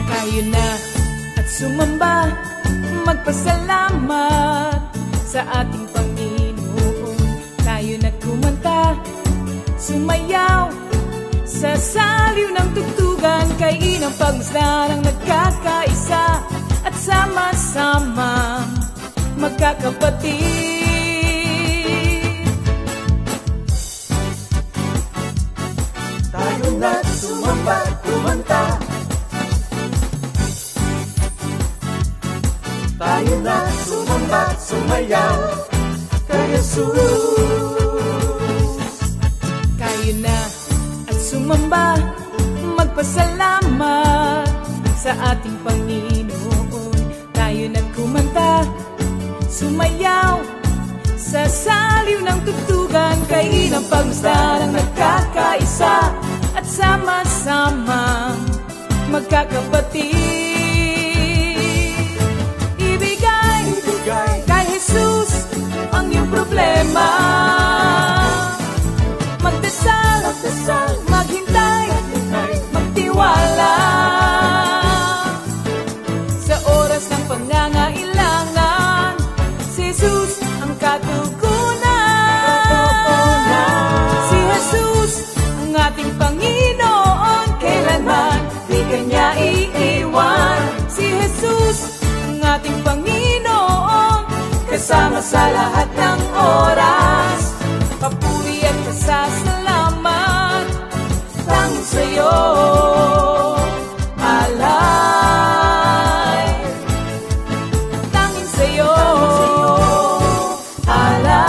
Tayo na at sumamba, magpasalamat sa ating Panginoon. Tayo na kumanta, sumayaw sa saliw ng tugtugan, kay inang pagmasdan ang nagkakaisa at sama-sama magkakapatid. Tayo na sumamba, kumanta. Tayo na sumamba, sumayaw kay Jesus. Tayo na at sumamba, magpasalamat sa ating Panginoon. Tayo na kumanta, sumayaw sa saliw ng tugtugan, kay inang pagmasdan ang nagkakaisa at sama-sama magkakapatid. Kay Jesus ang iyong problema, magdasal, maghintay, magtiwala sa oras ng pangangailangan. Si Jesus ang katugunan. Si Jesus ang ating Panginoon, kailanman di kanya iiwan. Si Jesus ang ating Panginoon, kasama sa lahat ng oras. Papuri at pasasalamat tanging sa'yo, alay. Tanging sa'yo, alay.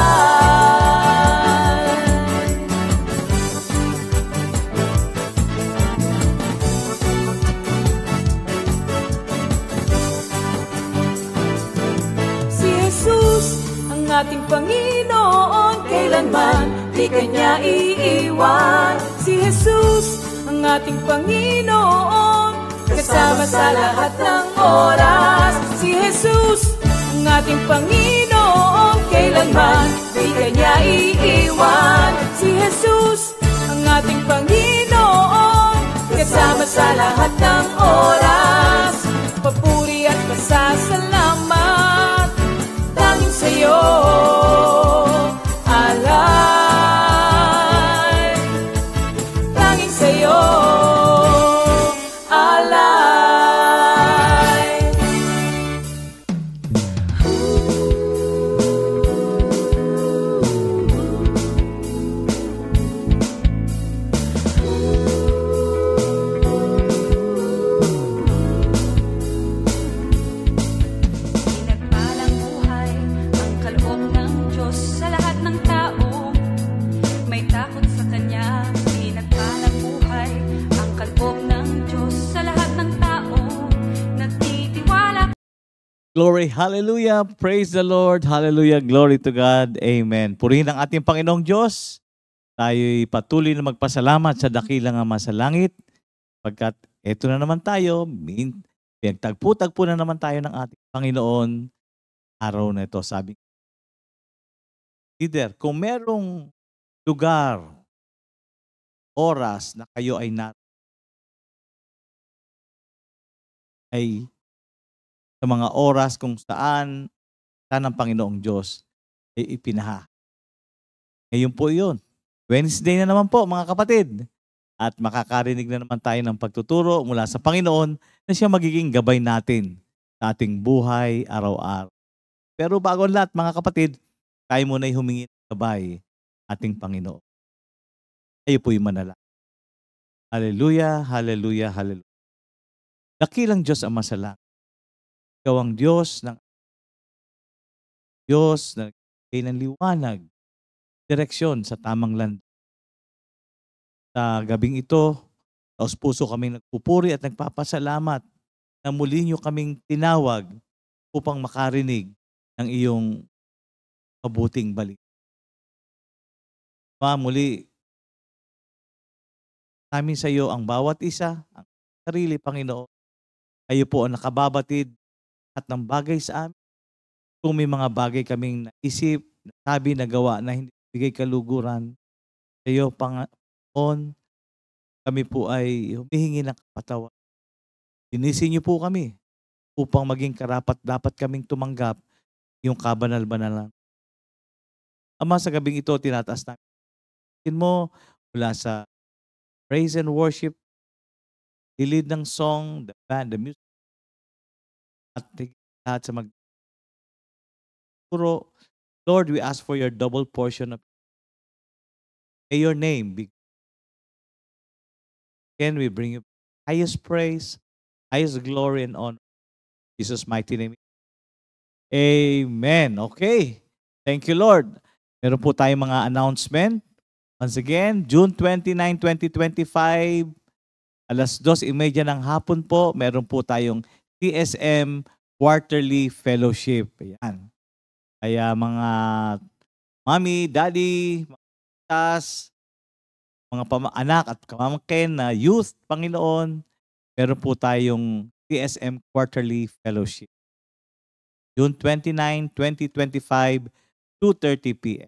Si Jesus ang ating Panginoon, kailanman di kanya iiwan. Si Jesus ang ating Panginoon, kasama sa lahat ng oras. Si Jesus ang ating Panginoon, kailanman di kanya iiwan. Si Jesus ang ating Panginoon, kasama sa lahat ng oras. Papuri at pasasalamat tanging sa'yo, alay. Tanging sa'yo, alay. Pinagpalang buhay ang kaloob ng Diyos sa lahat ng tao. May takot sa Kanya. Pinagpalang buhay ang kaloob ng Diyos sa lahat ng tao. Nagtitiwala. Glory, hallelujah, praise the Lord, hallelujah, glory to God, amen. Purihin ang ating Panginoong Diyos. Tayo'y patuloy na magpasalamat sa dakilang Ama sa langit, pagkat eto na naman tayo, pinagtagpo-tagpo na naman tayo ng ating Panginoon araw na ito. Sabi, leader, kung merong lugar, oras na kayo ay sa mga oras kung saan ang Panginoong Diyos ay ipinaha. Ngayon po yun. Wednesday na naman po, mga kapatid. At makakarinig na naman tayo ng pagtuturo mula sa Panginoon na siya magiging gabay natin sa ating buhay araw-araw. Pero bago ang lahat, mga kapatid, tayo muna ay humingi ng gabay ating Panginoon. Tayo po'y manalangin. Hallelujah, hallelujah, hallelujah. Dakilang Diyos ang masalang. Ikaw ang Diyos na nagbigay ng liwanag, direksyon sa tamang land. Sa gabing ito, taos puso kaming nagpupuri at nagpapasalamat na muli niyo kaming tinawag upang makarinig ng iyong mabuting balita. Muli, namin sa iyo ang bawat isa, ang sarili, Panginoon. Kayo po ang nakababatid at ng bagay sa amin. Kung may mga bagay kaming naisip, nasabi, nagawa na hindi bigay kaluguran, sa iyo, Panginoon, kami po ay humihingi ng kapatawaran. Linisin niyo po kami upang maging karapat dapat kaming tumanggap yung kabanal-banalan. Ama, sa gabing ito, tinataas namin mo mula sa praise and worship, lead ng song, the band, the music, at lahat sa puro. Lord, we ask for your double portion of may your name be. Again, we bring you highest praise, highest glory and honor. In Jesus' mighty name. Amen. Okay. Thank you, Lord. Meron po tayong mga announcement. Once again, June 29, 2025, alas 2:30 ng hapon po, meron po tayong TSM Quarterly Fellowship. Ayan. Kaya mga mami, daddy, mga tas, mga anak at kamamangkin na youth, Panginoon, meron po tayong TSM Quarterly Fellowship. June 29, 2025, 2:30 p.m.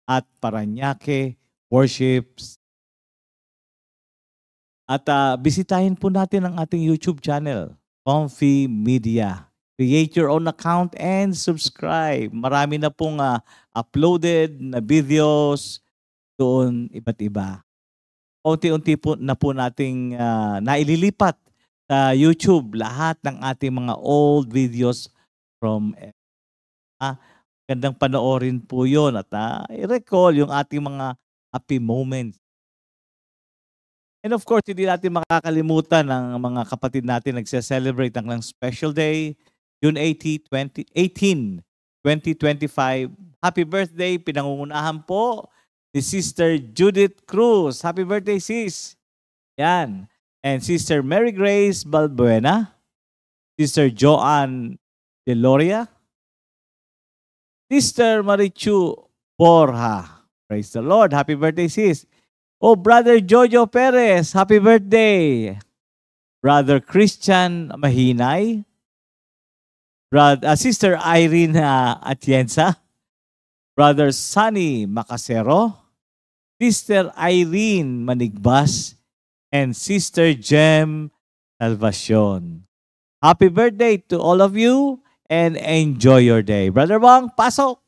at Parañaque Worships. At bisitahin po natin ang ating YouTube channel, Comfy Media. Create your own account and subscribe. Marami na pong uploaded na videos doon, iba't iba. Unti-unti po na po nating naililipat sa YouTube lahat ng ating mga old videos from gandang panoorin po yun at i-recall yung ating mga happy moments. And of course, hindi natin makakalimutan ng mga kapatid natin nagse-celebrate ng special day, June 18, 2025. Happy birthday, pinangungunahan po ni Sister Judith Cruz. Happy birthday, sis. Yan. And Sister Mary Grace Balbuena, Sister Joanne Deloria, Sister Marichu Borja. Praise the Lord. Happy birthday, sis. Oh, Brother Jojo Perez. Happy birthday. Brother Christian Mahinay. Sister Irene Atienza. Brother Sunny Macasero. Sister Irene Manigbas. And Sister Jem Salvacion. Happy birthday to all of you and enjoy your day. Brother Bong, pasok!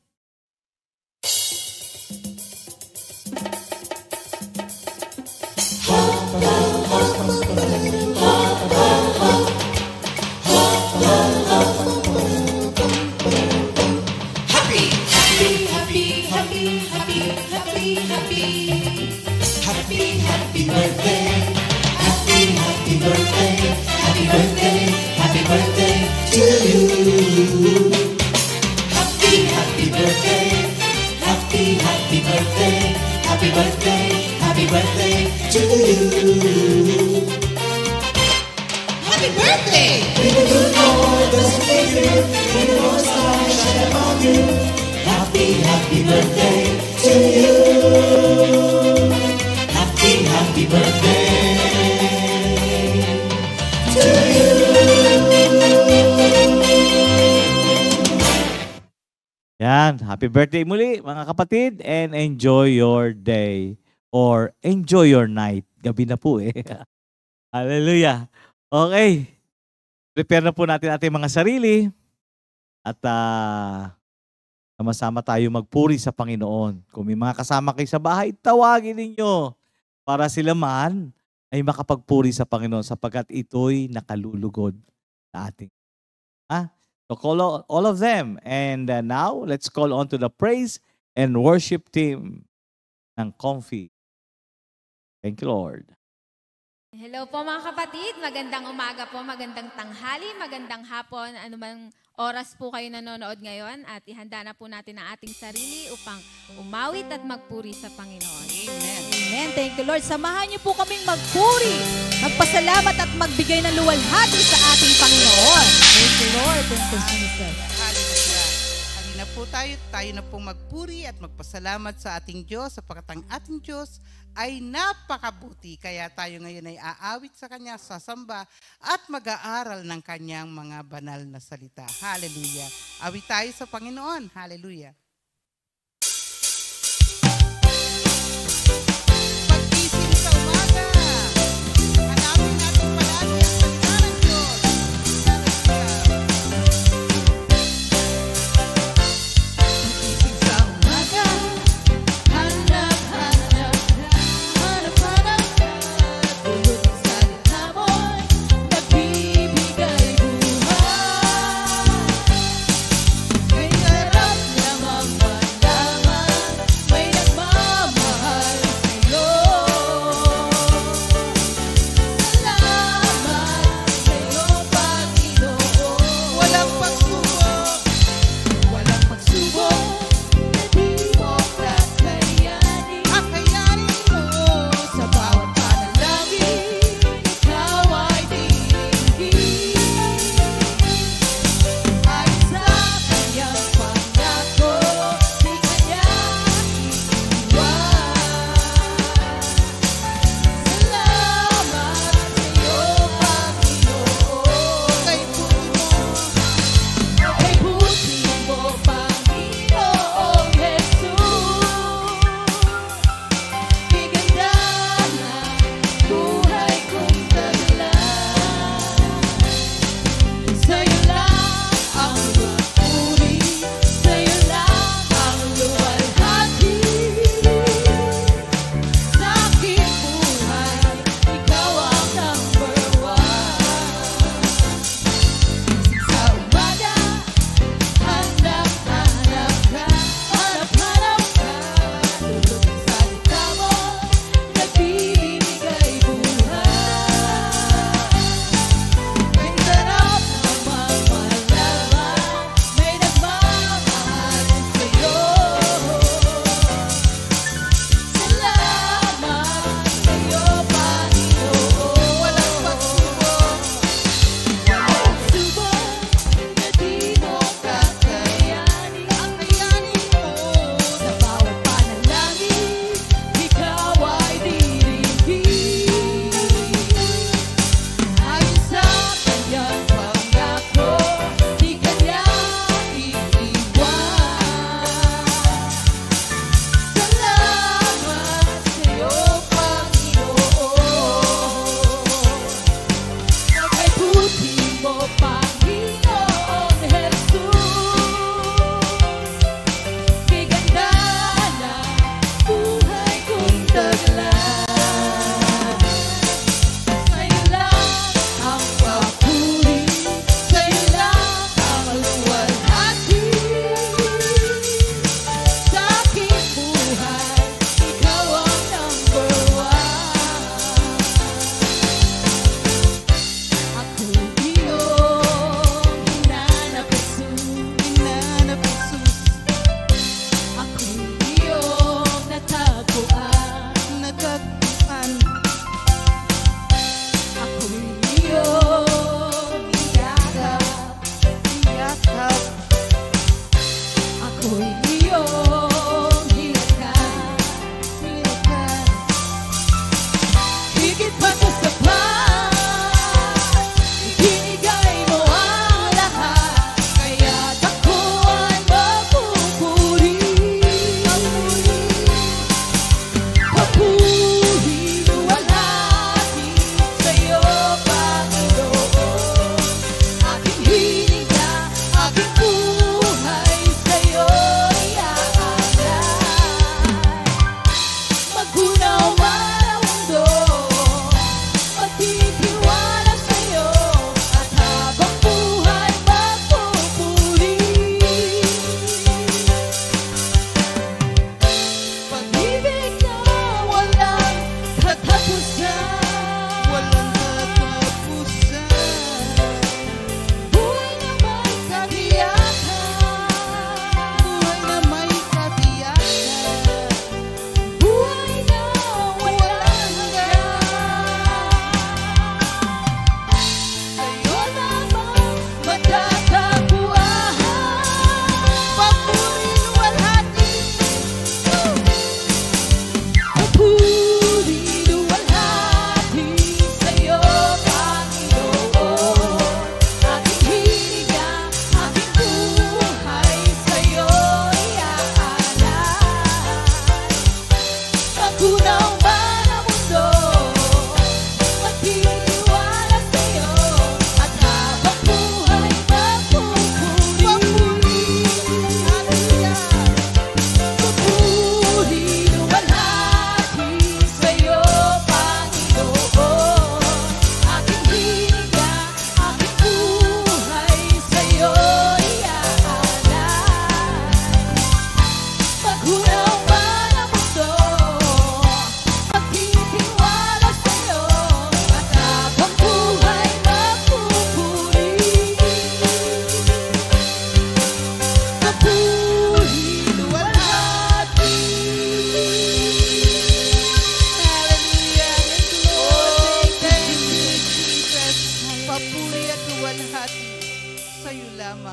Happy birthday to you. Happy birthday! May the good Lord doesn't figure, may the Lord's light shine upon you. Happy birthday to you. Happy birthday to you. Yan, happy birthday muli mga kapatid and enjoy your day or enjoy your night. Gabi na po eh. Hallelujah. Okay. Prepare na po natin ating mga sarili at sama-sama tayo magpuri sa Panginoon. Kung may mga kasama kayo sa bahay, tawagin ninyo para sila man ay makapagpuri sa Panginoon sapagkat ito'y nakalulugod sa ating. So call all of them. And now, let's call on to the praise and worship team ng Comfy. Thank you, Lord. Hello po mga kapatid. Magandang umaga po, magandang tanghali, magandang hapon. Anumang oras po kayo nanonood ngayon at ihanda na po natin ang ating sarili upang umawit at magpuri sa Panginoon. Amen. Amen. Thank you, Lord. Samahan niyo po kaming magpuri, magpasalamat at magbigay ng luwalhati sa ating Panginoon. Thank you, Lord. Thank you, Jesus. Hallelujah. Hallelujah. na po tayo na pong magpuri at magpasalamat sa ating Diyos sapagkat ang ating Diyos ay napakabuti. Kaya tayo ngayon ay aawit sa Kanya, sasamba at mag-aaral ng Kanyang mga banal na salita. Hallelujah. Awit tayo sa Panginoon. Hallelujah. Pag-isip sa umaga, hanapin natin palagi ang salita ng Diyos. May sarap na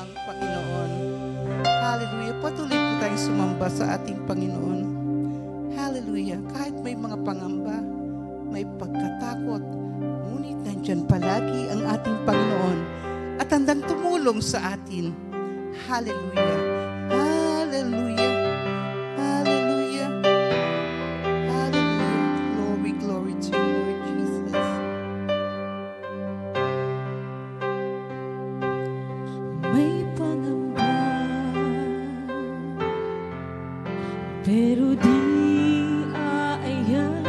ang Panginoon. Hallelujah. Patuloy po tayong sumamba sa ating Panginoon. Hallelujah. Kahit may mga pangamba, may pagkatakot, ngunit nandyan palagi ang ating Panginoon at handang tumulong sa atin. Hallelujah. Hallelujah. Hallelujah. Hallelujah. Glory, glory to you, Lord Jesus. May pangamba, pero di aayaw.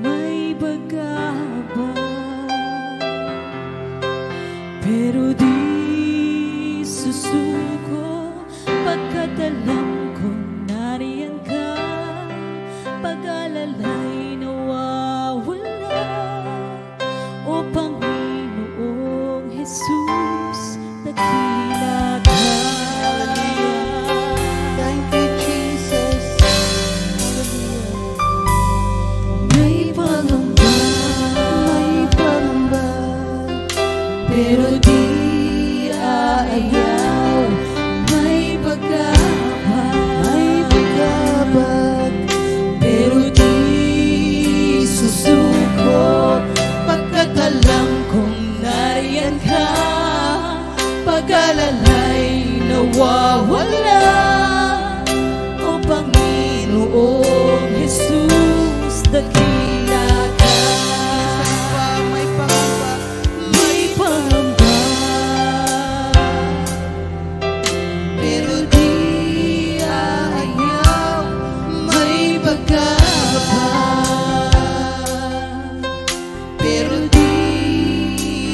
May bagaba, pero di susuko. Pagkat alam kong nariyan ka, pag-alalay nawawala. O Panginoong Jesus, dakila ka. Thank you, Jesus. May pangamba, pero di aayaw. May pagkabat, pero di susuko. Pagkat alam kong nariyan ka, pag-alalay nawawala. O Panginoong Jesus, dakila ka. May pangamba. May pangamba, pero di aayaw. May pagkabat, pero di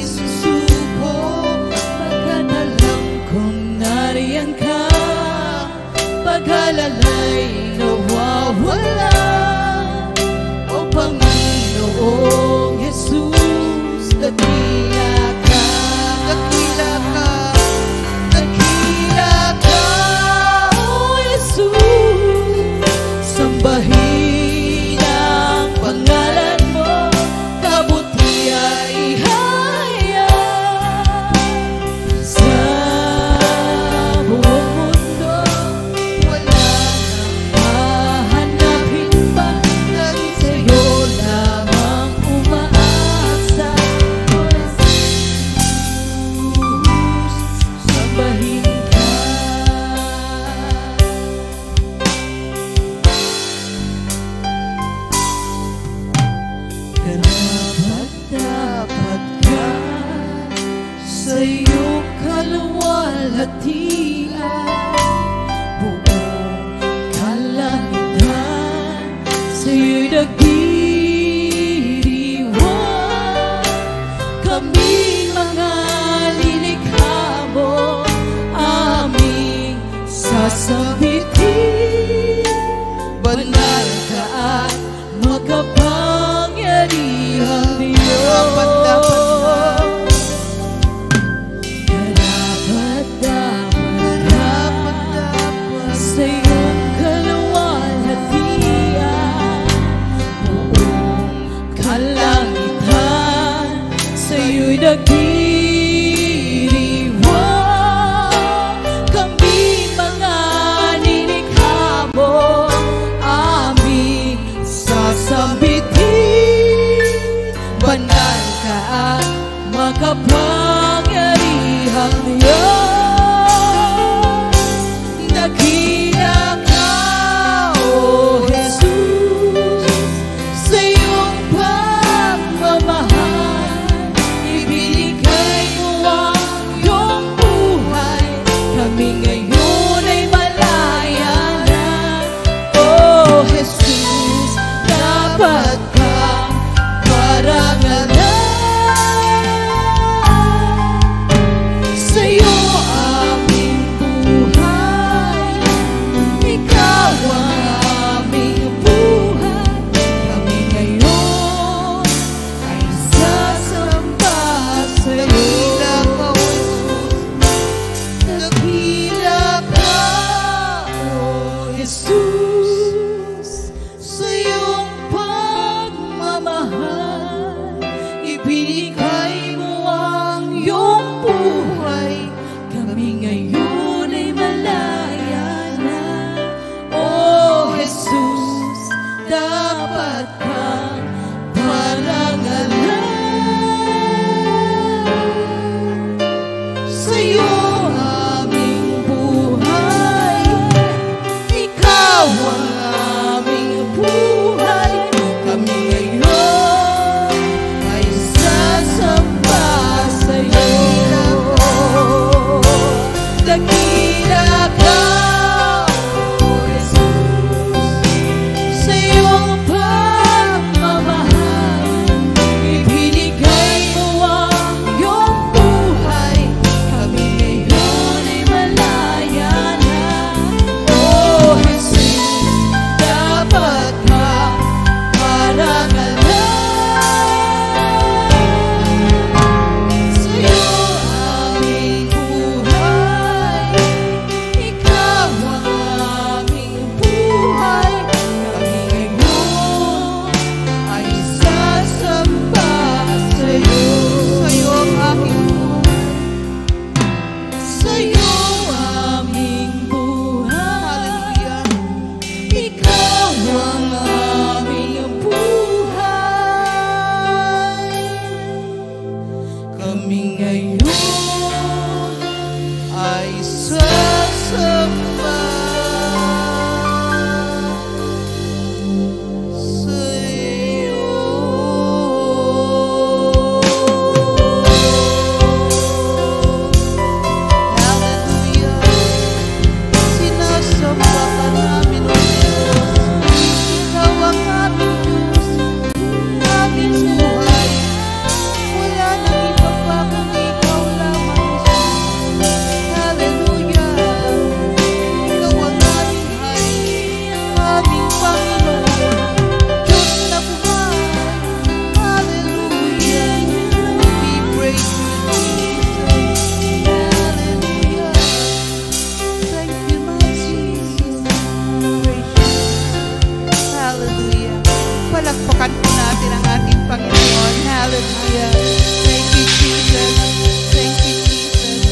susuko. Pagkat alam kong nariyan ka, pag-alalay nawawala. O Panginoong Jesus, dakila ka. Dakila ka. Dakila ka, O Jesus. Sambahin ang pangalan mo, kabuti ay ihayag sa buong mundo. Wala nang hahanapin pa, sa'yo lamang umaasa. O Jesus, sambahin ka. Karapat-dapat ka sa iyong kaluwalhatian. Buong kalangitan sa iyo'y nagdiriwang. Kaming mga lilikha mo, aming sasabitin. Banal ka at makapangyarihang Diyos. Karapat-dapat sa iyong kaluwalhatian. Buong kalangitan sa iyo'y nagdiriwang. Kami mga nilikha mo, aming sasambitin. Banal ka at makapangyarihang Diyos. Dakila ka, O Jesus, sa iyong pagmamahal. Ibinigay mo ang iyong buhay. Kami ngayon ay malaya na. O Jesus, dapat kang parangalan. Sa'yo aming buhay, ikaw ang aming buhay. Kami ngayon ay sasamba sa'yo. Dakila ka, O Jesus, sa iyong pagmamahal. Ibinigay mo ang iyong buhay. Kami ngayon ay malaya na. Oh Jesus, dapat kang parangalan. Sa'yo aming buhay, ikaw ang aming buhay. Kami ngayon ay sasamba sa'yo. Dakila ka, O Jesus, sa iyong pagmamahal. Ibinigay mo ang iyong buhay. Kami ngayon ay malaya na. Oh Jesus, dapat ka parangalan. Sa'yo aming buhay, ikaw ang aming buhay. Kami ngayon ay sasamba sa'yo. Sa'yo ang aking buhay, sa'yo aming buhay. Ikaw ang aming buhay. Kami ngayon ay sasamba sa'yo. Hallelujah. Sinasamba ka namin, O Diyos. Ikaw ang aming Diyos, aming buhay. Wala nang iba pa kundi ikaw lamang, Jesus. Hallelujah. Ikaw ang aming hay, aming Panginoon, Diyos na buhay. Hallelujah. We praise you, Jesus. Hallelujah. Thank you, my Jesus. Praise you. Hallelujah. Palakpakan po natin ang ating Panginoon. Hallelujah. Thank you, Jesus. Thank you, Jesus.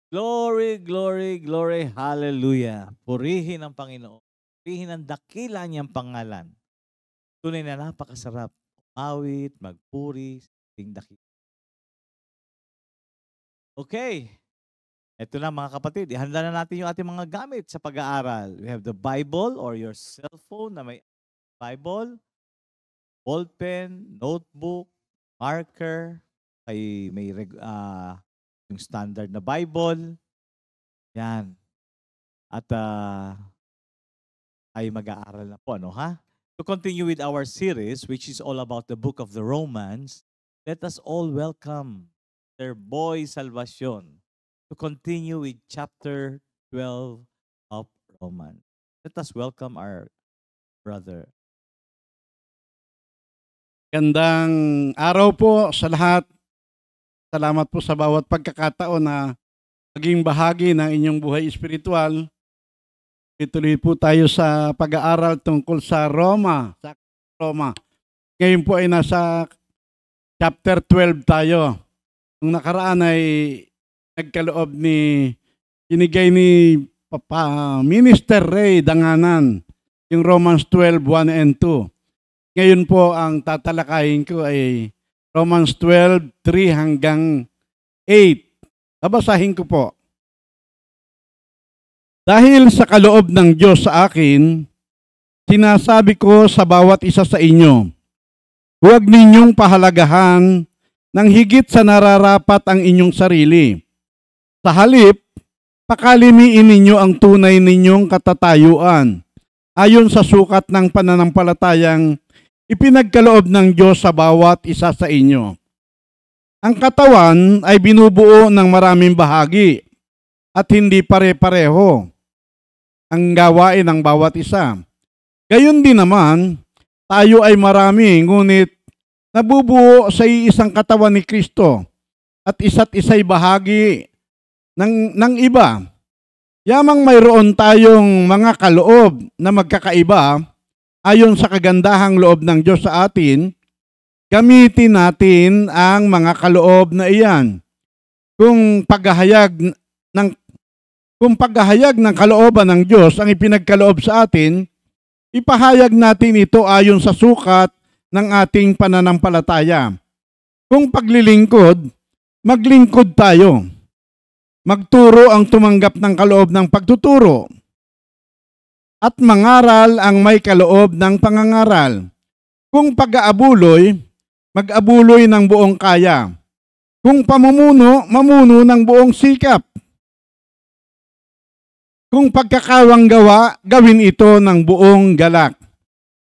Glory, glory, glory, hallelujah. Purihin ang Panginoon. Purihin ang dakila niyang pangalan. Tunay na napakasarap. Umawit, magpuri, sa ating dakila. Okay. Ito na mga kapatid. Ihanda na natin yung ating mga gamit sa pag-aaral. We have the Bible or your cellphone na may Bible, ballpen, notebook, marker, may yung standard na Bible. Yan. At ay mag-aaral na po, ano ha? To continue with our series, which is all about the book of the Romans, let us all welcome their boy Salvacion to continue with chapter 12 of Romans. Let us welcome our brother. Gandang araw po sa lahat. Salamat po sa bawat pagkakataon na maging bahagi ng inyong buhay espiritual. Ituloy po tayo sa pag-aaral tungkol sa Roma. Ngayon po ay nasa chapter 12 tayo. Nung nakaraan ay nagkaloob binigay ni Papa Minister Ray Danganan yung Romans 12, 1 and 2. Ngayon po ang tatalakayin ko ay Romans 12, 3 hanggang 8. Babasahin ko po. Dahil sa kaloob ng Diyos sa akin, sinasabi ko sa bawat isa sa inyo, huwag ninyong pahalagahan ng higit sa nararapat ang inyong sarili. Sa halip, pakalimiin ninyo ang tunay ninyong katatayuan ayon sa sukat ng pananampalatayang ipinagkaloob ng Diyos sa bawat isa sa inyo. Ang katawan ay binubuo ng maraming bahagi at hindi pare-pareho ang gawain ng bawat isa. Gayon din naman, tayo ay marami, ngunit nabubuo sa isang katawan ni Kristo at isa't isa'y bahagi ng iba. Yamang mayroon tayong mga kaloob na magkakaiba, ayon sa kagandahang loob ng Diyos sa atin, gamitin natin ang mga kaloob na iyan. Kung paghahayag ng kalooban ng Diyos ang ipinagkaloob sa atin, ipahayag natin ito ayon sa sukat ng ating pananampalataya. Kung paglilingkod, maglingkod tayo. Magturo ang tumanggap ng kaloob ng pagtuturo. At mangaral ang may kaloob ng pangangaral. Kung pag-aabuloy, mag-abuloy ng buong kaya. Kung pamumuno, mamuno ng buong sikap. Kung pagkakawang gawa, gawin ito ng buong galak.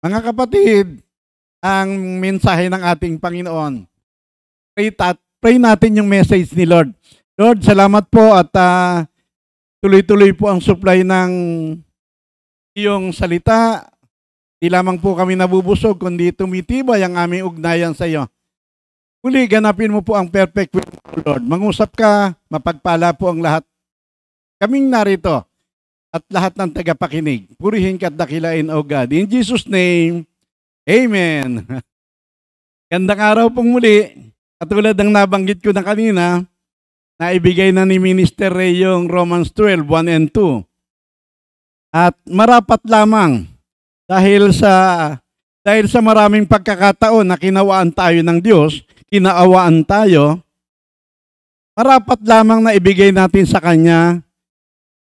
Mga kapatid, ang mensahe ng ating Panginoon. Pray natin yung message ni Lord. Lord, salamat po at tuloy-tuloy po ang supply ng iyong salita. Di lamang po kami nabubusog, kundi tumitibay ang aming ugnayan sa iyo. Muli, ganapin mo po ang perfect will mo, Lord. Mangusap ka, mapagpala po ang lahat. Kaming narito at lahat ng tagapakinig. Purihin ka at dakilain, O God. In Jesus' name, Amen. Gandang araw pong muli. Katulad ng nabanggit ko na kanina, naibigay na ni Minister Ray yung Romans 12, 1 and 2. At marapat lamang dahil sa maraming pagkakataon na kinawaan tayo ng Diyos, kinaawaan tayo, marapat lamang na ibigay natin sa Kanya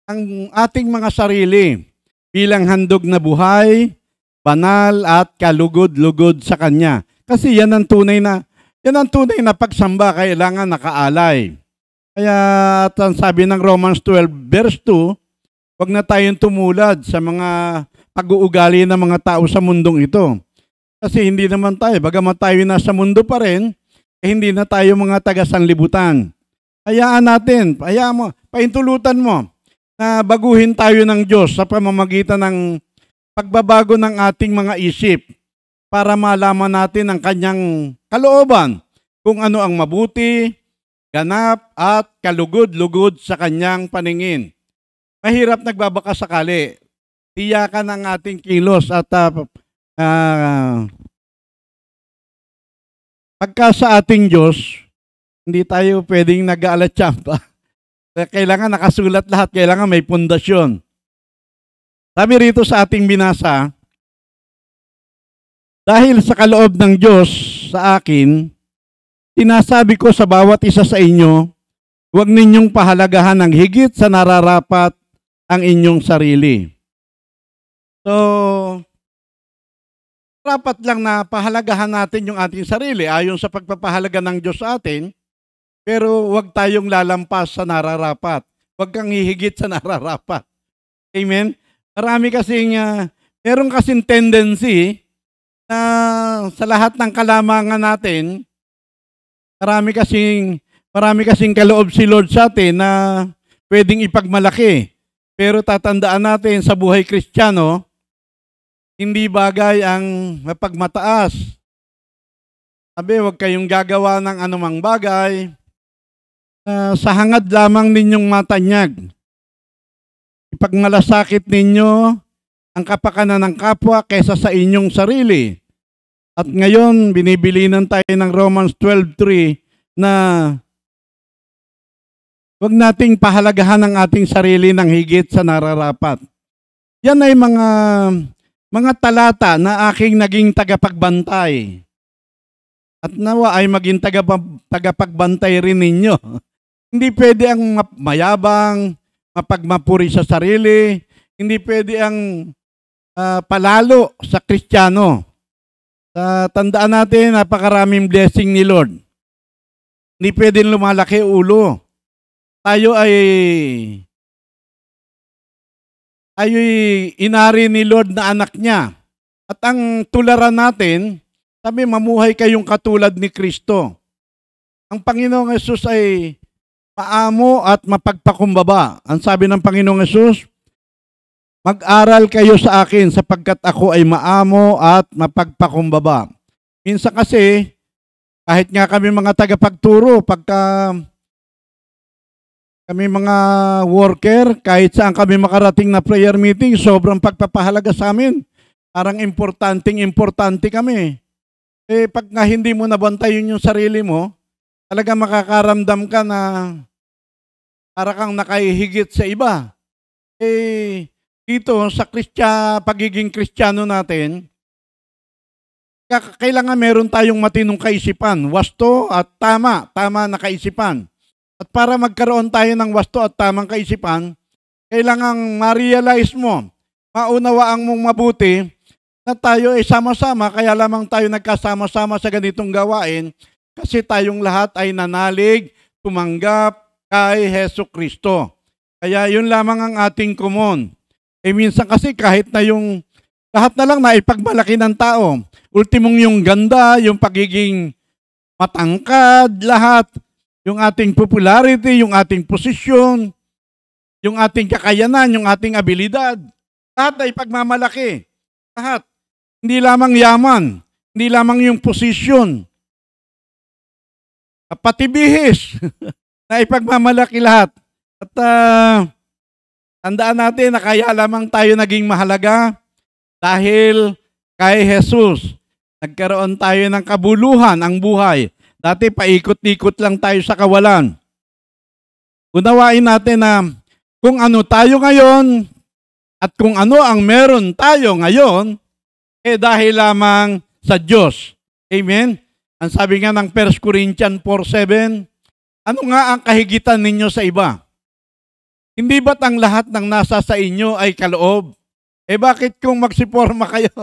ang ating mga sarili bilang handog na buhay, banal at kalugod-lugod sa Kanya. Kasi yan ang tunay na pagsamba, kailangan nakaalay. Kaya ang sabi ng Romans 12 verse 2, wag na tayong tumulad sa mga pag-uugali ng mga tao sa mundong ito. Kasi hindi naman tayo, bagamat tayo nasa mundo pa rin, hindi na tayo mga taga-sanlibutan. Hayaan natin, paintulutan mo na baguhin tayo ng Diyos sa pamamagitan ng pagbabago ng ating mga isip para malaman natin ang Kanyang kalooban, kung ano ang mabuti, ganap at kalugod-lugod sa Kanyang paningin. Mahirap nagbabaka sakali. Tiyakan ang ating kilos at pagka sa ating Diyos, hindi tayo pwedeng nag-aalatsyamba. Kailangan nakasulat lahat, kailangan may pundasyon. Sabi rito sa ating binasa, dahil sa kaloob ng Diyos sa akin, sinasabi ko sa bawat isa sa inyo, huwag ninyong pahalagahan ng higit sa nararapat ang inyong sarili. So, dapat lang na pahalagahan natin yung ating sarili ayon sa pagpapahalaga ng Diyos sa atin, pero huwag tayong lalampas sa nararapat. Huwag kang hihigit sa nararapat. Amen? Meron kasing tendency na sa lahat ng kalamangan natin, marami kasing kaloob si Lord sa atin na pwedeng ipagmalaki. Pero tatandaan natin sa buhay Kristiyano, hindi bagay ang mapagmataas. Sabi, huwag kayong gagawa ng anumang bagay. Sa hangad lamang ninyong matanyag. Ipagmalasakit ninyo ang kapakanan ng kapwa kaysa sa inyong sarili. At ngayon, binibilinan tayo ng Romans 12:3 na huwag nating pahalagahan ang ating sarili ng higit sa nararapat. Yan ay mga talata na aking naging tagapagbantay. At nawa ay maging tagapagbantay rin ninyo. Hindi pwede ang mayabang, mapagmapuri sa sarili, hindi pwede ang palalo sa Kristiyano. Tandaan natin, napakaraming blessing ni Lord. Hindi pwedeng lumalaki ulo. Tayo ay inari ni Lord na anak niya. At ang tularan natin, sabi, mamuhay kayong katulad ni Kristo. Ang Panginoong Hesus ay maamo at mapagpakumbaba. Ang sabi ng Panginoong Hesus, mag-aral kayo sa akin sapagkat ako ay maamo at mapagpakumbaba. Minsan kasi, kahit nga kami mga tagapagturo, pagka kami mga worker, kahit saan kami makarating na prayer meeting, sobrang pagpapahalaga sa amin. Parang importante kami. Pag nga hindi mo nabantayan yung sarili mo, talaga makakaramdam ka na para kang nakahihigit sa iba. Dito sa pagiging Kristiyano natin, kailangan meron tayong matinong kaisipan, wasto at tama na kaisipan. At para magkaroon tayo ng wasto at tamang kaisipan, kailangan ma-realize mo, maunawaan mong mabuti na tayo ay sama-sama, kaya lamang tayo nagkasama-sama sa ganitong gawain kasi tayong lahat ay nanalig, tumanggap kay Hesus Kristo. Kaya yun lamang ang ating common. Minsan kasi kahit na yung lahat na lang na ipagmalaki ng tao, ultimong yung ganda, yung pagiging matangkad, lahat, yung ating popularity, yung ating posisyon, yung ating kakayanan, yung ating abilidad, lahat ay pagmamalaki. Lahat. Hindi lamang yaman, hindi lamang yung posisyon, pati bihis, na ipagmamalaki lahat. At tandaan natin na kaya lamang tayo naging mahalaga dahil kay Jesus. Nagkaroon tayo ng kabuluhan ang buhay. Dati paikot-ikot lang tayo sa kawalan. Unawain natin na kung ano tayo ngayon at kung ano ang meron tayo ngayon, dahil lamang sa Diyos. Amen? Ang sabi nga ng 1 Corinthians 4:7, ano nga ang kahigitan ninyo sa iba? Hindi ba't ang lahat ng nasa sa inyo ay kaloob? Bakit kung magsiporma kayo?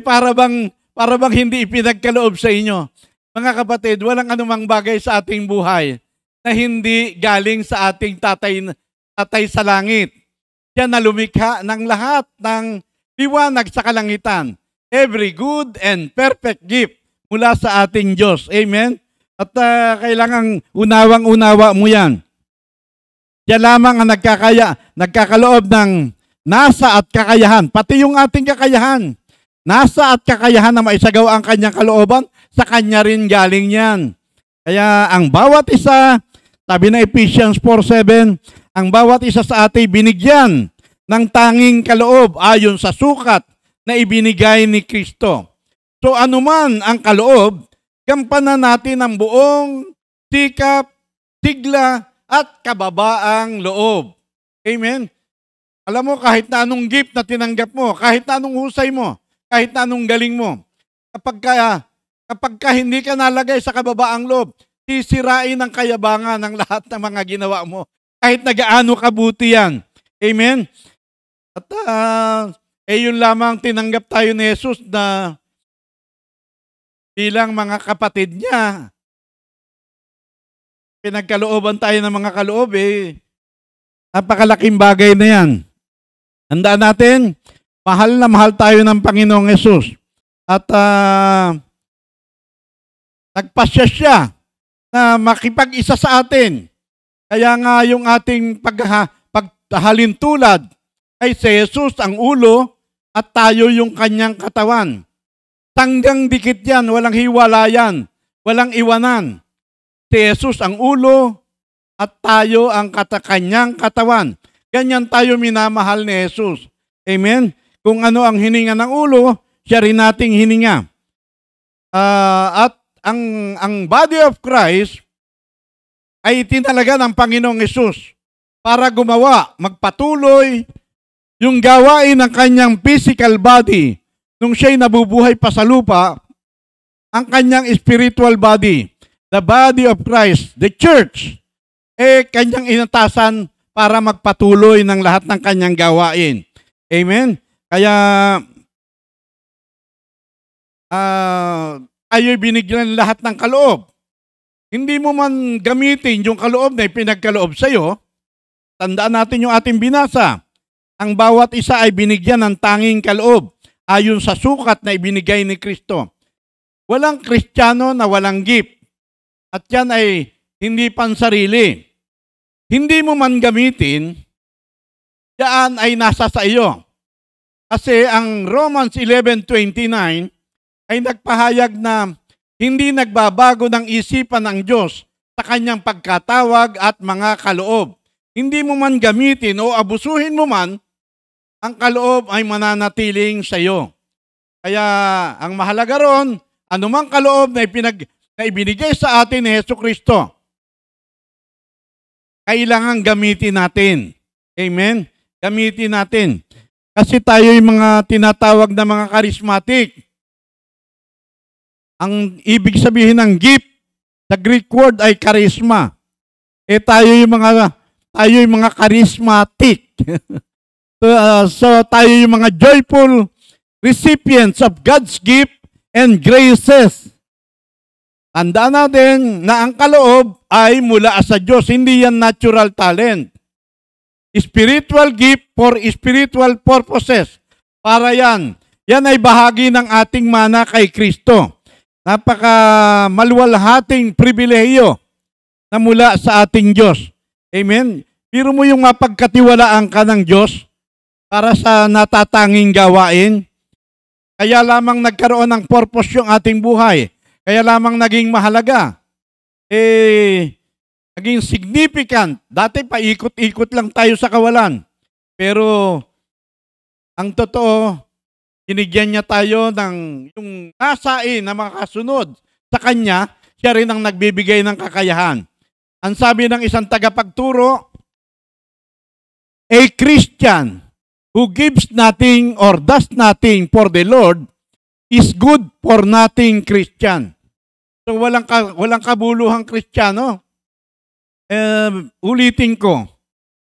Para bang hindi ipinagkaloob sa inyo? Mga kapatid, walang anumang bagay sa ating buhay na hindi galing sa ating tatay sa langit. Siya na lumikha ng lahat ng liwanag sa kalangitan. Every good and perfect gift mula sa ating Diyos. Amen? At kailangang unawang-unawa mo yan. Siya lamang ang nagkakaloob ng nasa at kakayahan. Pati yung ating kakayahan. Nasa at kakayahan na maisagawa ang kanyang kalooban, sa kanya rin galing yan. Kaya ang bawat isa, sabi na Ephesians 4:7, ang bawat isa sa atin binigyan ng tanging kaloob ayon sa sukat na ibinigay ni Kristo. So anuman ang kaloob, gampanan natin ang buong sikap, sigla, at kababaang loob. Amen? Alam mo, kahit na anong gift na tinanggap mo, kahit na anong husay mo, kahit na anong galing mo, kapag hindi ka nalagay sa kababaang loob, sisirain ang kayabangan ng lahat ng mga ginawa mo. Kahit na gaano kabuti yan. Amen? At yun lamang tinanggap tayo ni Jesus na bilang mga kapatid niya. Pinagkalooban tayo ng mga kaloob, napakalaking bagay na yan. Handaan natin, mahal na mahal tayo ng Panginoong Jesus. At nagpasya siya na makipag-isa sa atin. Kaya nga yung ating paghalintulad ay si Jesus ang ulo at tayo yung kanyang katawan. Tanggang dikit yan, walang hiwalayan, walang iwanan. Si Jesus ang ulo at tayo ang kanyang katawan. Ganyan tayo minamahal ni Jesus. Amen? Kung ano ang hininga ng ulo, siya rin nating hininga. At ang body of Christ ay tinalaga ng Panginoong Jesus para gumawa, magpatuloy yung gawain ng kanyang physical body nung siya'y nabubuhay pa sa lupa, ang kanyang spiritual body, the body of Christ, the church, kanyang inatasan para magpatuloy ng lahat ng kanyang gawain. Amen? Kaya tayo'y binigyan lahat ng kaloob. Hindi mo man gamitin yung kaloob na ipinagkaloob sa'yo, tandaan natin yung ating binasa. Ang bawat isa ay binigyan ng tanging kaloob ayon sa sukat na ibinigay ni Kristo. Walang Kristiyano na walang gift. At yan ay hindi pansarili. Hindi mo man gamitin, yan ay nasa sa iyo. Kasi ang Romans 11:29 ay nagpahayag na hindi nagbabago ng isipan ng Diyos sa kanyang pagkatawag at mga kaloob. Hindi mo man gamitin o abusuhin mo man, ang kaloob ay mananatiling sa iyo. Kaya ang mahalaga ron, anumang kaloob na ibinigay sa atin ni Jesucristo, kailangan gamitin natin. Amen? Gamitin natin. Kasi tayo yung mga tinatawag na mga charismatic. Ang ibig sabihin ng gift, the Greek word ay charisma. Tayo yung mga charismatic. So tayo yung mga joyful recipients of God's gift and graces. Tandaan natin na ang kaloob ay mula sa Diyos, hindi yan natural talent. Spiritual gift for spiritual purposes. Para yan. Yan ay bahagi ng ating mana kay Kristo. Napaka maluwalhating pribilehiyo na mula sa ating Diyos. Amen? Biro mo yung mapagkatiwalaan ka ng Diyos para sa natatanging gawain. Kaya lamang nagkaroon ng purpose yung ating buhay. Kaya lamang naging mahalaga. Naging significant. Dati paikot-ikot lang tayo sa kawalan. Pero ang totoo, binigyan niya tayo ng yung nasain na mga kasunod. Sa Kanya, siya rin ang nagbibigay ng kakayahan. Ang sabi ng isang tagapagturo, a Christian who gives nothing or does nothing for the Lord is good for nothing Christian. So walang kabuluhang Kristiyano. Ulitin ko.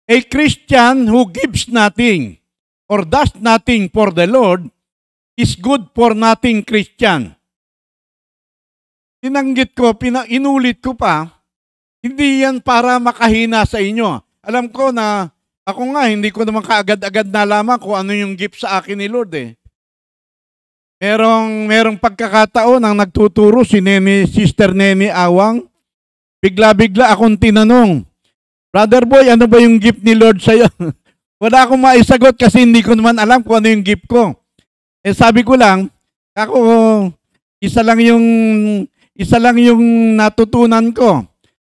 A Christian who gives nothing or does nothing for the Lord is good for nothing Christian. Tinanggit ko, inulit ko pa, hindi yan para makahina sa inyo. Alam ko na ako nga, hindi ko naman kaagad-agad nalaman kung ano yung gift sa akin ni Lord eh. Merong pagkakataon ang nagtuturo si Sister Nene Awang. Bigla-bigla akong tinanong, Brother Boy, ano ba yung gift ni Lord sa'yo? Wala akong maisagot kasi hindi ko naman alam kung ano yung gift ko. Sabi ko lang, ako, isa lang yung natutunan ko.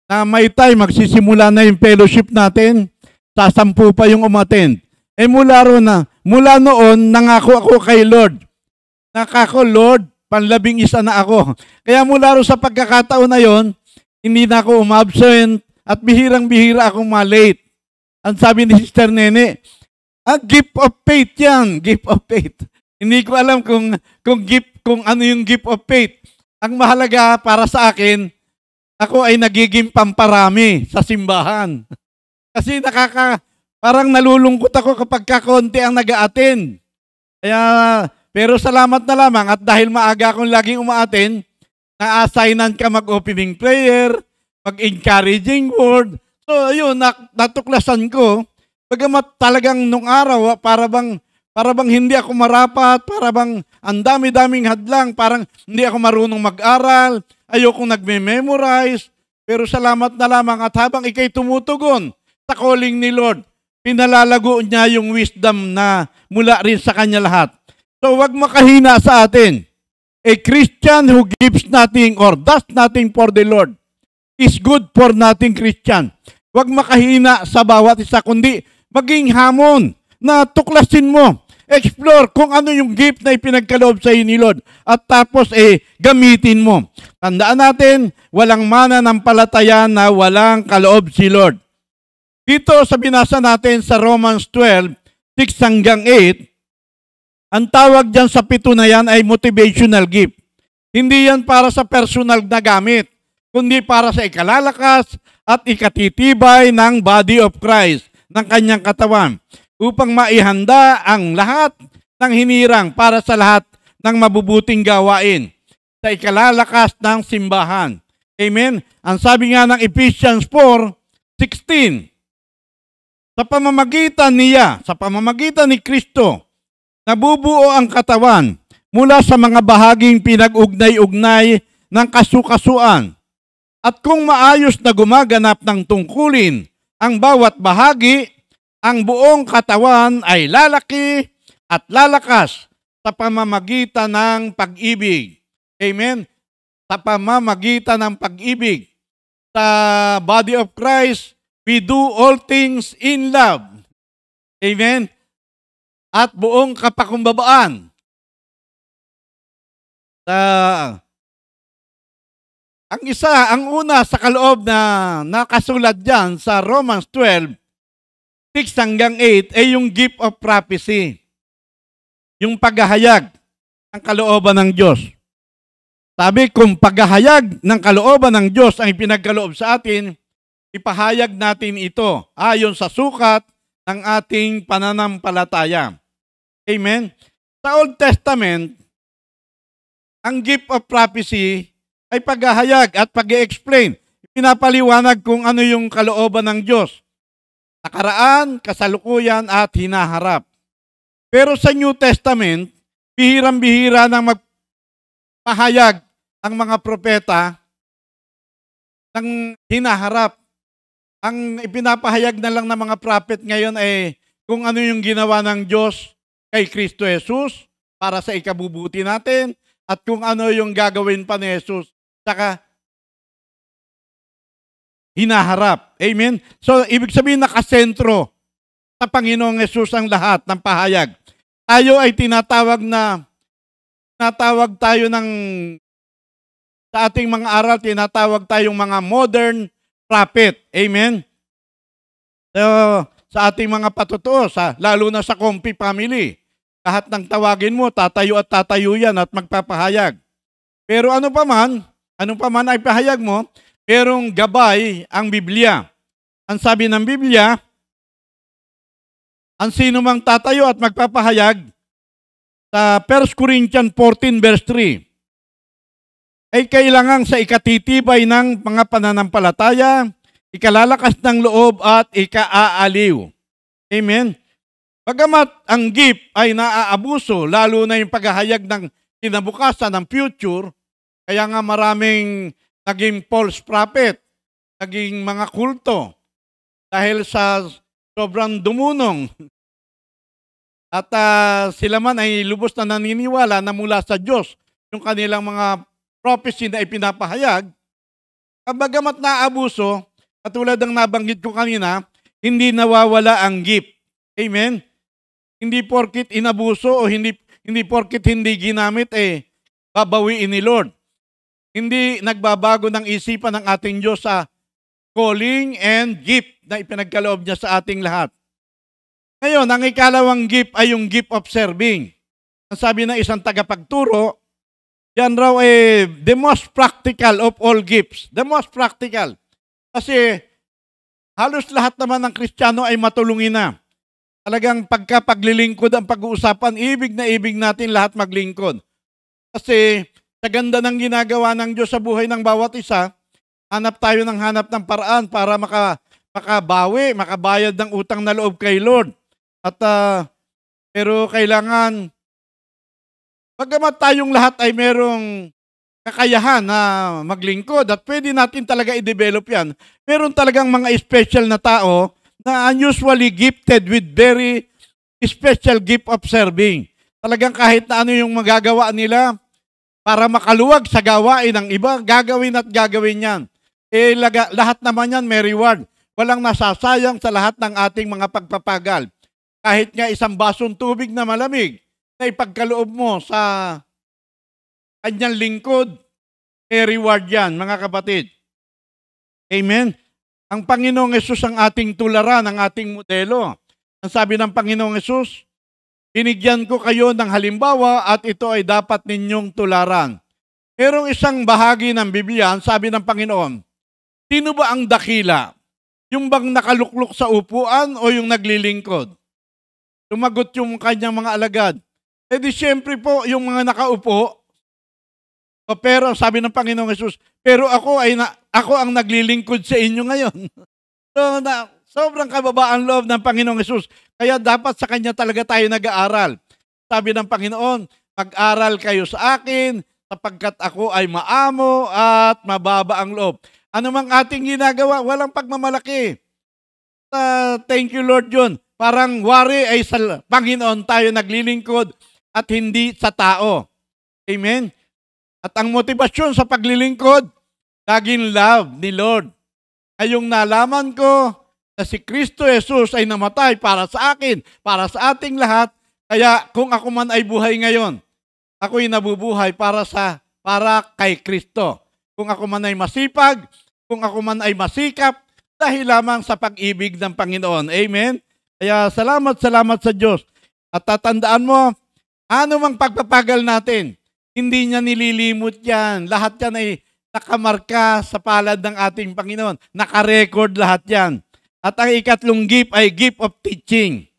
Na may time, magsisimula na yung fellowship natin. Sa 10 pa yung umattend. Mula noon, nangako ako kay Lord. Nakako, Lord, panlabing-isa na ako. Kaya mula ro sa pagkakataon na yon, hindi na ako umabsent at bihirang-bihira akong malate. Ang sabi ni Sister Nene, gift of faith yan, gift of faith. Hindi ko alam kung ano yung gift of faith. Ang mahalaga para sa akin, ako ay nagiging pamparami sa simbahan. Kasi parang nalulungkot ako kapag kakonti ang nag-a-attend. Pero salamat na lamang at dahil maaga akong laging uma-attend, na-assignan ka mag-opening prayer, mag-encouraging word. So, yun, natuklasan ko. Bagamat talagang nung araw, para bang hindi ako marapat, para bang ang dami-daming hadlang, parang hindi ako marunong mag-aral, ayokong nagme-memorize. Pero salamat na lamang at habang ikay tumutugon sa calling ni Lord, pinalalago niya yung wisdom na mula rin sa Kanya lahat. So, wag makahina sa atin. A Christian who gives nothing or does nothing for the Lord is good for nothing Christian. Wag makahina sa bawat isa, kundi maging hamon na tuklasin mo. Explore kung ano yung gift na ipinagkaloob sa iyo ni Lord at tapos gamitin mo. Tandaan natin, walang mananampalataya na walang kaloob si Lord. Dito sa binasa natin sa Romans 12, 6-8, ang tawag dyan sa 7 na yan ay motivational gift. Hindi yan para sa personal na gamit, kundi para sa ikalalakas at ikatitibay ng body of Christ, ng kanyang katawan, upang maihanda ang lahat ng hinirang para sa lahat ng mabubuting gawain sa ikalalakas ng simbahan. Amen? Ang sabi nga ng Ephesians 4:16, sa pamamagitan ni Kristo, nabubuo ang katawan mula sa mga bahaging pinag-ugnay-ugnay ng kasukasuan. At kung maayos na gumaganap ng tungkulin ang bawat bahagi, ang buong katawan ay lalaki at lalakas sa pamamagitan ng pag-ibig. Amen? Sa pamamagitan ng pag-ibig. Sa body of Christ, we do all things in love. Amen? at buong kapakumbabaan. Ang una sa kaloob na nakasulat dyan sa Romans 12, 6 hanggang 8 ay yung gift of prophecy. Yung paghahayag ng kalooban ng Diyos. Sabi, kung paghahayag ng kalooban ng Diyos ang ipinagkaloob sa atin, ipahayag natin ito ayon sa sukat ng ating pananampalataya. Amen? Sa Old Testament, ang gift of prophecy ay paghahayag at pag-i-explain. Pinapaliwanag kung ano yung kalooban ng Diyos. Nakaraan, kasalukuyan at hinaharap. Pero sa New Testament, bihirang-bihira nang magpahayag ang mga propeta ng hinaharap. Ang ipinapahayag na lang ng mga prophet ngayon ay kung ano yung ginawa ng Diyos kay Kristo Jesus para sa ikabubuti natin at kung ano yung gagawin pa ni Jesus saka hinaharap. Amen? So, ibig sabihin nakasentro sa Panginoong Jesus ang lahat ng pahayag. Tayo ay tinatawag tayo sa ating mga aral, tinatawag tayong mga modern prophet. Amen? So, sa ating mga patutuo, lalo na sa Compi family, lahat ng tawagin mo, tatayo at tatayo yan at magpapahayag. Pero ano pa man ay pahayag mo, merong gabay ang Biblia. Ang sabi ng Biblia, ang sino mang tatayo at magpapahayag sa 1 Corinthians 14 verse 3 ay kailangan sa ikatitibay ng mga pananampalataya, ikalalakas ng loob at ikaaaliw. Amen? Bagamat ang gift ay naaabuso, lalo na yung paghahayag ng kinabukasan ng future, kaya nga maraming naging false prophet, naging mga kulto dahil sa sobrang dumunong. At sila man ay lubos na naniniwala na mula sa Diyos yung kanilang mga prophecy na ipinapahayag. Bagamat naabuso, katulad ng nabanggit ko kanina, hindi nawawala ang gift. Amen? Hindi porkit inabuso o hindi porkit hindi ginamit, babawiin ni Lord. Hindi nagbabago ng isipan ng ating Diyos sa calling and gift na ipinagkaloob niya sa ating lahat. Ngayon, ang ikalawang gift ay yung gift of serving. Ang sabi ng isang tagapagturo, yan raw the most practical of all gifts. The most practical. Kasi halos lahat naman ng Kristiyano ay matulungin na. Talagang pagkapaglilingkod ang pag-uusapan, ibig natin lahat maglingkod. Kasi sa ganda ng ginagawa ng Diyos sa buhay ng bawat isa, hanap tayo ng paraan para makabayad ng utang na loob kay Lord. At pero kailangan, bagamat tayong lahat ay merong kakayahan na maglingkod at pwede natin talaga i-develop yan, meron talagang mga special na tao na unusually gifted with very special gift of serving. Talagang kahit na ano yung magagawa nila, para makaluwag sa gawain ng iba, gagawin yan. Lahat naman yan may reward. Walang nasasayang sa lahat ng ating mga pagpapagal. Kahit nga isang basong tubig na malamig, na ipagkaloob mo sa kanyang lingkod, may reward yan, mga kapatid. Amen? Ang Panginoong Hesus ang ating tularan, ang ating modelo. Ang sabi ng Panginoong Hesus, binigyan ko kayo ng halimbawa at ito ay dapat ninyong tularan. Merong isang bahagi ng Biblia, sabi ng Panginoon, sino ba ang dakila? Yung bang nakaluklok sa upuan o yung naglilingkod? Sumagot yung kanyang mga alagad. Di siyempre po yung mga nakaupo. Pero sabi ng Panginoong Hesus, pero ako ang naglilingkod sa inyo ngayon. Sobrang kababaan loob ng Panginoong Hesus. Kaya dapat sa Kanya talaga tayo nag-aaral. Sabi ng Panginoon, mag-aral kayo sa akin sapagkat ako ay maamo at mababa ang loob. Ano mang ating ginagawa, walang pagmamalaki. Thank you Lord John. Parang wari ay sa Panginoon tayo naglilingkod at hindi sa tao. Amen? At ang motivasyon sa paglilingkod, laging love ni Lord. Ayong nalaman ko na si Kristo Jesus ay namatay para sa akin, para sa ating lahat, Kaya kung ako man ay buhay ngayon, ako'y nabubuhay para kay Kristo. Kung ako man ay masipag, kung ako man ay masikap, dahil lamang sa pag-ibig ng Panginoon. Amen? Kaya salamat sa Diyos. At tatandaan mo, ano mang pagpapagal natin, hindi niya nililimot yan. Lahat yan ay nakamarka sa palad ng ating Panginoon. Nakarecord lahat yan. At ang ikatlong gift ay gift of teaching.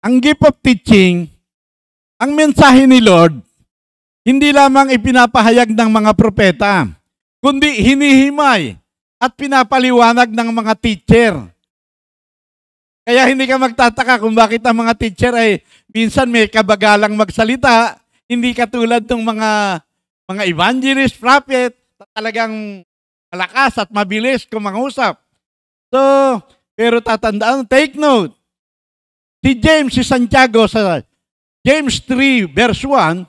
Ang gift of teaching, ang mensahe ni Lord, hindi lamang ipinapahayag ng mga propeta, kundi hinihimay at pinapaliwanag ng mga teacher. Kaya hindi ka magtataka kung bakit ang mga teacher ay minsan may kabagalang magsalita, hindi katulad ng mga evangelist, prophet, talagang malakas at mabilis kumangusap. So, pero tatandaan, take note, si Santiago sa James 3 verse 1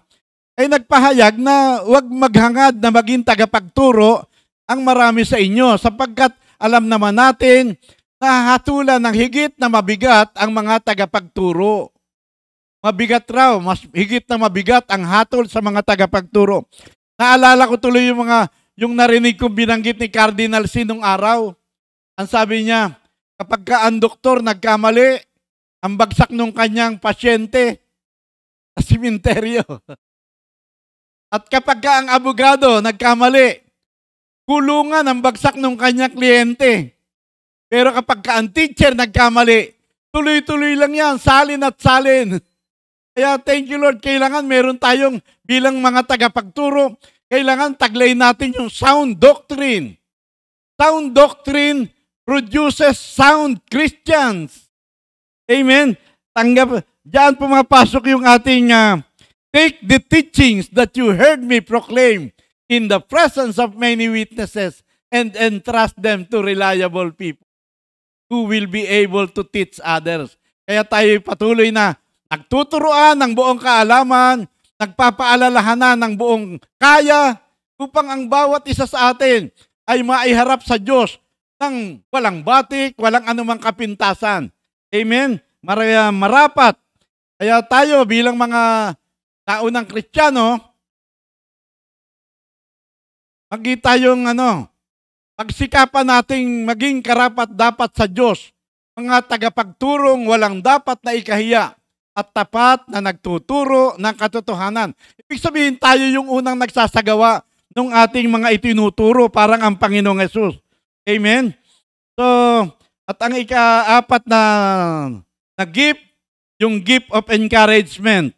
ay nagpahayag na huwag maghangad na maging tagapagturo ang marami sa inyo sapagkat alam naman natin na hatulan ng higit na mabigat ang mga tagapagturo. Mabigat raw, mas higit na mabigat ang hatol sa mga tagapagturo. Naalala ko tuloy yung narinig kong binanggit ni Cardinal C nung araw. Ang sabi niya, kapag ka ang doktor nagkamali, ang bagsak nung kanyang pasyente sa simenteryo. At kapag ka ang abogado nagkamali, kulungan ang bagsak nung kanyang kliyente. Pero kapag ka ang teacher nagkamali, tuloy-tuloy lang yan, salin at salin. Kaya thank you Lord, kailangan meron tayong bilang mga tagapagturo, kailangan taglay natin yung sound doctrine. Sound doctrine produces sound Christians. Amen? Diyan pumapasok yung ating take the teachings that you heard me proclaim in the presence of many witnesses and entrust them to reliable people who will be able to teach others. Kaya tayo patuloy na nagtuturuan ng buong kaalaman, nagpapaalalahanan ng buong kaya upang ang bawat isa sa atin ay maiharap sa Diyos ng walang batik, walang anumang kapintasan. Amen? Marapat. Kaya tayo bilang mga taunang Kristiyano, tayong pagsikapan nating maging karapat-dapat sa Diyos, mga tagapagturong walang dapat na ikahiya at tapat na nagtuturo ng katotohanan. Ibig sabihin tayo yung unang nagsasagawa ng ating mga itinuturo parang ang Panginoong Hesus. Amen? So, at ang ika-apat na gift, yung gift of encouragement.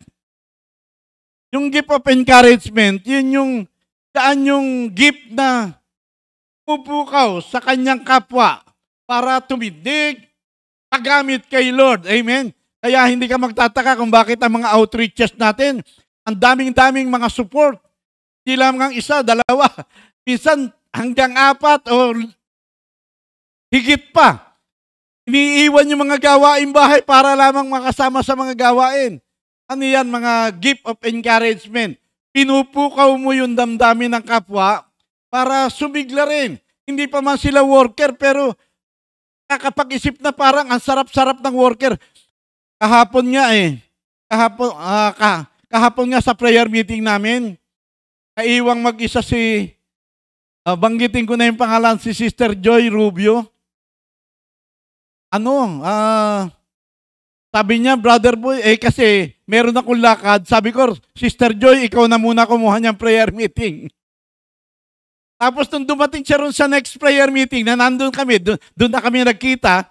Yung gift of encouragement, yun yung gift na pupukaw sa kanyang kapwa para tumindig, pagamit kay Lord. Amen? Kaya hindi ka magtataka kung bakit ang mga outreaches natin, ang daming-daming mga support. Hindi lamang isa, dalawa, minsan hanggang 4 o higit pa. Iniiwan yung mga gawain bahay para lamang makasama sa mga gawain. Ano yan, mga gift of encouragement? Pinupukaw mo yung damdamin ng kapwa para sumigla rin. Hindi pa man sila worker, pero kakapag-isip na parang ang sarap-sarap ng worker. Kahapon nga sa prayer meeting namin, kaiwang mag-isa banggitin ko na yung pangalan, si Sister Joy Rubio. Sabi niya, Brother Boy, kasi meron akong lakad. Sabi ko, Sister Joy, ikaw na muna kumuha niyang prayer meeting. Tapos nung dumating siya ron sa next prayer meeting, na nandun kami, doon na kami nagkita,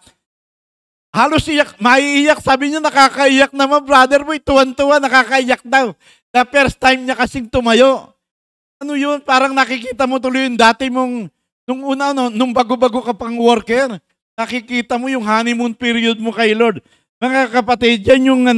halos maiiyak. Sabi niya, nakakaiyak naman, Brother Boy, tuwan-tuwa, nakakaiyak daw. The first time niya kasing tumayo. Ano yun? Parang nakikita mo tuloy yung dati mong, nung bago-bago ka pang worker, nakikita mo yung honeymoon period mo kay Lord. Mga kapatid, yan yung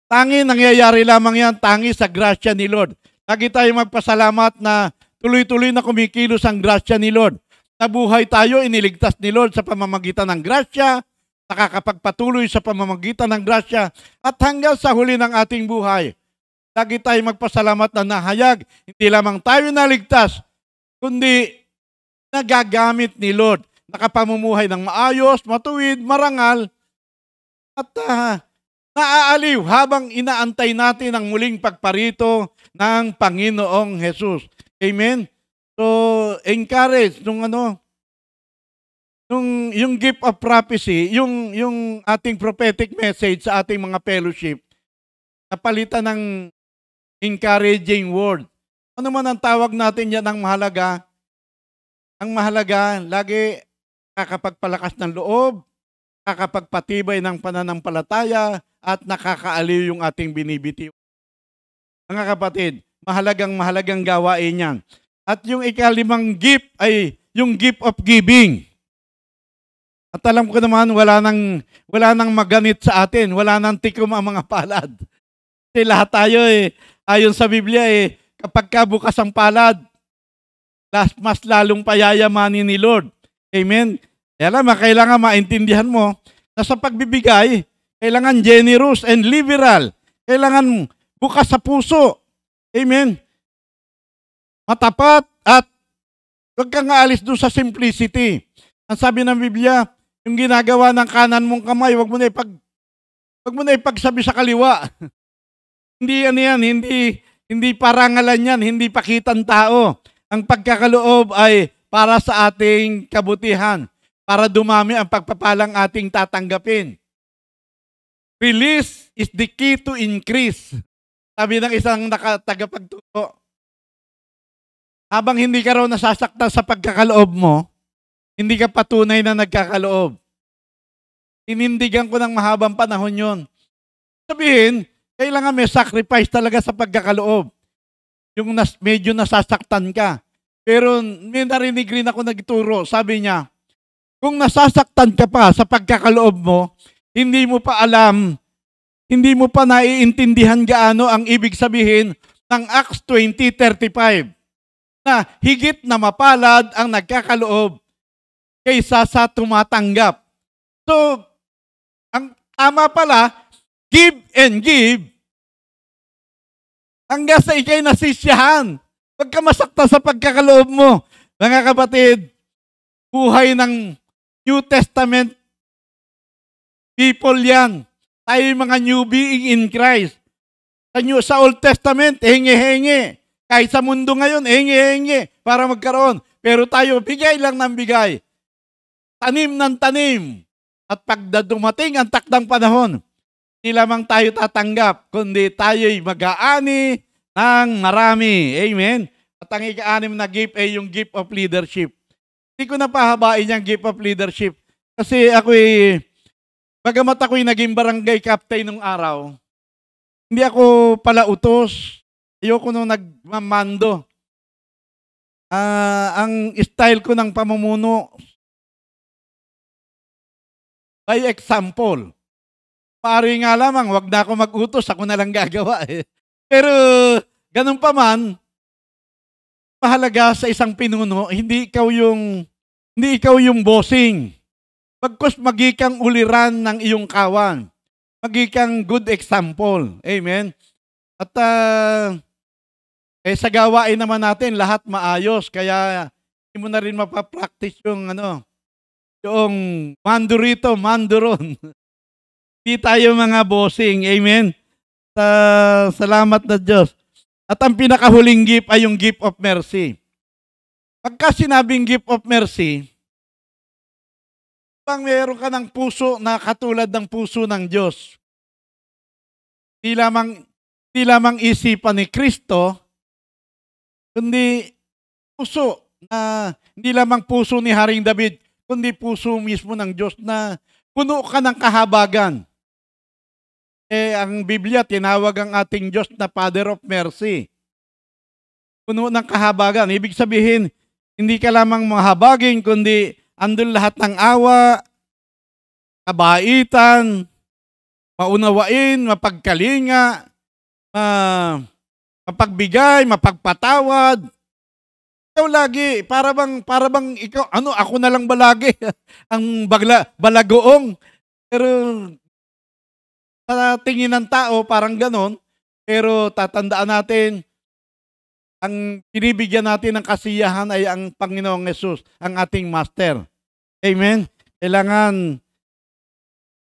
tangi, nangyayari lamang yan, tangi sa grasya ni Lord. Lagi tayo magpasalamat na tuloy-tuloy na kumikilos ang grasya ni Lord. Nabuhay tayo, iniligtas ni Lord sa pamamagitan ng grasya, nakakapagpatuloy sa pamamagitan ng grasya, at hanggang sa huli ng ating buhay. Lagi tayo magpasalamat na nahayag, hindi lamang tayo naligtas, kundi nagagamit ni Lord. Nakapamumuhay ng maayos, matuwid, marangal, At naaaliw habang inaantay natin ang muling pagparito ng Panginoong Jesus. Amen? So, encourage yung gift of prophecy, yung ating prophetic message sa ating mga fellowship, napalitan ng encouraging word. Ano man ang tawag natin yan, ang mahalaga, lagi nakakapagpalakas ng loob, nakakapagpatibay ng pananampalataya, at nakakaaliw yung ating binibitiw. Mga kapatid, mahalagang gawain yan. At yung ikalimang gift ay yung gift of giving. At alam ko naman, wala nang maganit sa atin, wala nang tikom ang mga palad. Kasi lahat tayo ayon sa Biblia kapag bukas ang palad, mas lalong payayamanin ni Lord. Amen? Kaya alam, kailangan maintindihan mo na sa pagbibigay, kailangan generous and liberal. Kailangan bukas sa puso. Amen? Matapat at huwag kang aalis doon sa simplicity. Ang sabi ng Biblia, yung ginagawa ng kanan mong kamay, huwag mo na ipagsabi sa kaliwa. Hindi parangalan yan, hindi pakitan tao. Ang pagkakaloob ay para sa ating kabutihan, para dumami ang pagpapalang ating tatanggapin. Release is the key to increase. Sabi ng isang tagapagturo. Habang hindi ka raw nasasaktan sa pagkakaloob mo, hindi ka patunay na nagkakaloob. Inindigan ko ng mahabang panahon yon. Sabihin, kailangan may sacrifice talaga sa pagkakaloob. Yung medyo nasasaktan ka. Pero may narinig rin ako nagturo. Sabi niya, kung nasasaktan ka pa sa pagkakaloob mo, hindi mo pa alam, hindi mo pa naiintindihan gaano ang ibig sabihin ng Acts 20:35 na higit na mapalad ang nagkakaloob kaysa sa tumatanggap. So, ang tama pala, give and give hanggang sa ikay nasisyahan. Huwag ka masaktan sa pagkakaloob mo. Mga kapatid, buhay ng New Testament people yan. Tayo yung mga new being in Christ. Sa Old Testament, hingi-hingi. Kahit sa mundo ngayon, hingi-hingi para magkaroon. Pero tayo, bigay lang ng bigay. Tanim ng tanim. At pag dumating ang takdang panahon, hindi lamang tayo tatanggap, kundi tayo'y mag-aani ng marami. Amen? At ang ika-anim na gift ay yung gift of leadership. Hindi ko na pahabain yung gift of leadership. Kasi bagamat ako'y naging barangay captain nung araw, hindi ako pala utos. Ayoko nung nagmamando. Ang style ko ng pamumuno, by example. Pari nga lamang, wag na ako mag-utos, ako na lang gagawa. Pero, ganun pa man, mahalaga sa isang pinuno, hindi ikaw yung bossing. Pagkos magikang uliran ng iyong kawan. Magikang good example. Amen? At sa gawain naman natin, lahat maayos. Kaya, hindi mo na rin mapapractice yung mando rito, mando ron. Hindi tayo mga bossing. Amen? Salamat na Diyos. At ang pinakahuling gift ay yung gift of mercy. Pagka sinabing gift of mercy, pang meron ka ng puso na katulad ng puso ng Diyos. Hindi lamang isipan ni Kristo, kundi puso na hindi lamang puso ni Haring David, kundi puso mismo ng Diyos na puno ka ng kahabagan. Ang Biblia, tinawag ang ating Diyos na Father of Mercy. Puno ng kahabagan. Ibig sabihin, hindi ka lamang mahabagin, kundi andun lahat ng awa, kabaitan, maunawain, mapagkalinga, mapagbigay, mapagpatawad. Ikaw lagi, para bang ikaw, ako na lang ba lagi? Ang balagoong. Pero sa tingin ng tao, parang ganon. Pero tatandaan natin, ang binibigyan natin ng kasiyahan ay ang Panginoong Yesus, ang ating Master. Amen? Kailangan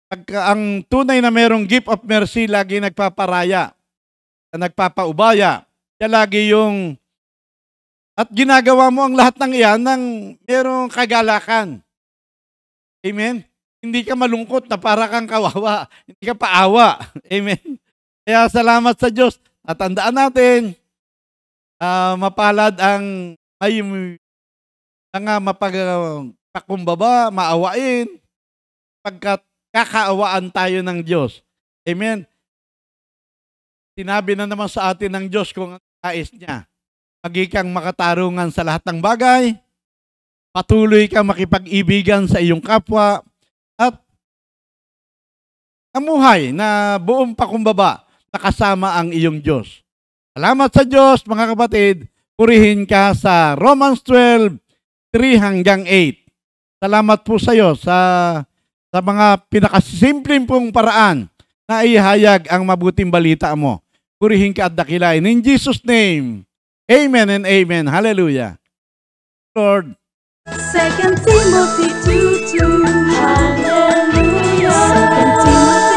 Pagka ang tunay na merong gift of mercy, lagi nagpaparaya, nagpapaubaya. Siya lagi yung, at ginagawa mo ang lahat ng iyan ng merong kagalakan. Amen? Hindi ka malungkot na para kang kawawa. Hindi ka paawa. Amen? Kaya salamat sa Diyos. At tandaan natin, mapalad ang ay mapagpakumbaba, maawain, pagkat kakaawaan tayo ng Diyos. Amen? Sinabi na naman sa atin ng Diyos kung ang nais niya. Magikang makatarungan sa lahat ng bagay, patuloy ka makipag-ibigan sa iyong kapwa, at amuhay na buong pakumbaba na kasama ang iyong Diyos. Salamat sa Diyos, mga kapatid. Purihin ka sa Romans 12:3-8. Salamat po sa iyo sa mga pinakasimpleng pong paraan na ihayag ang mabuting balita mo. Purihin ka at dakilain. In Jesus' name, amen and amen. Hallelujah. Lord. 2 Timothy 2:2. Hallelujah. 2 Timothy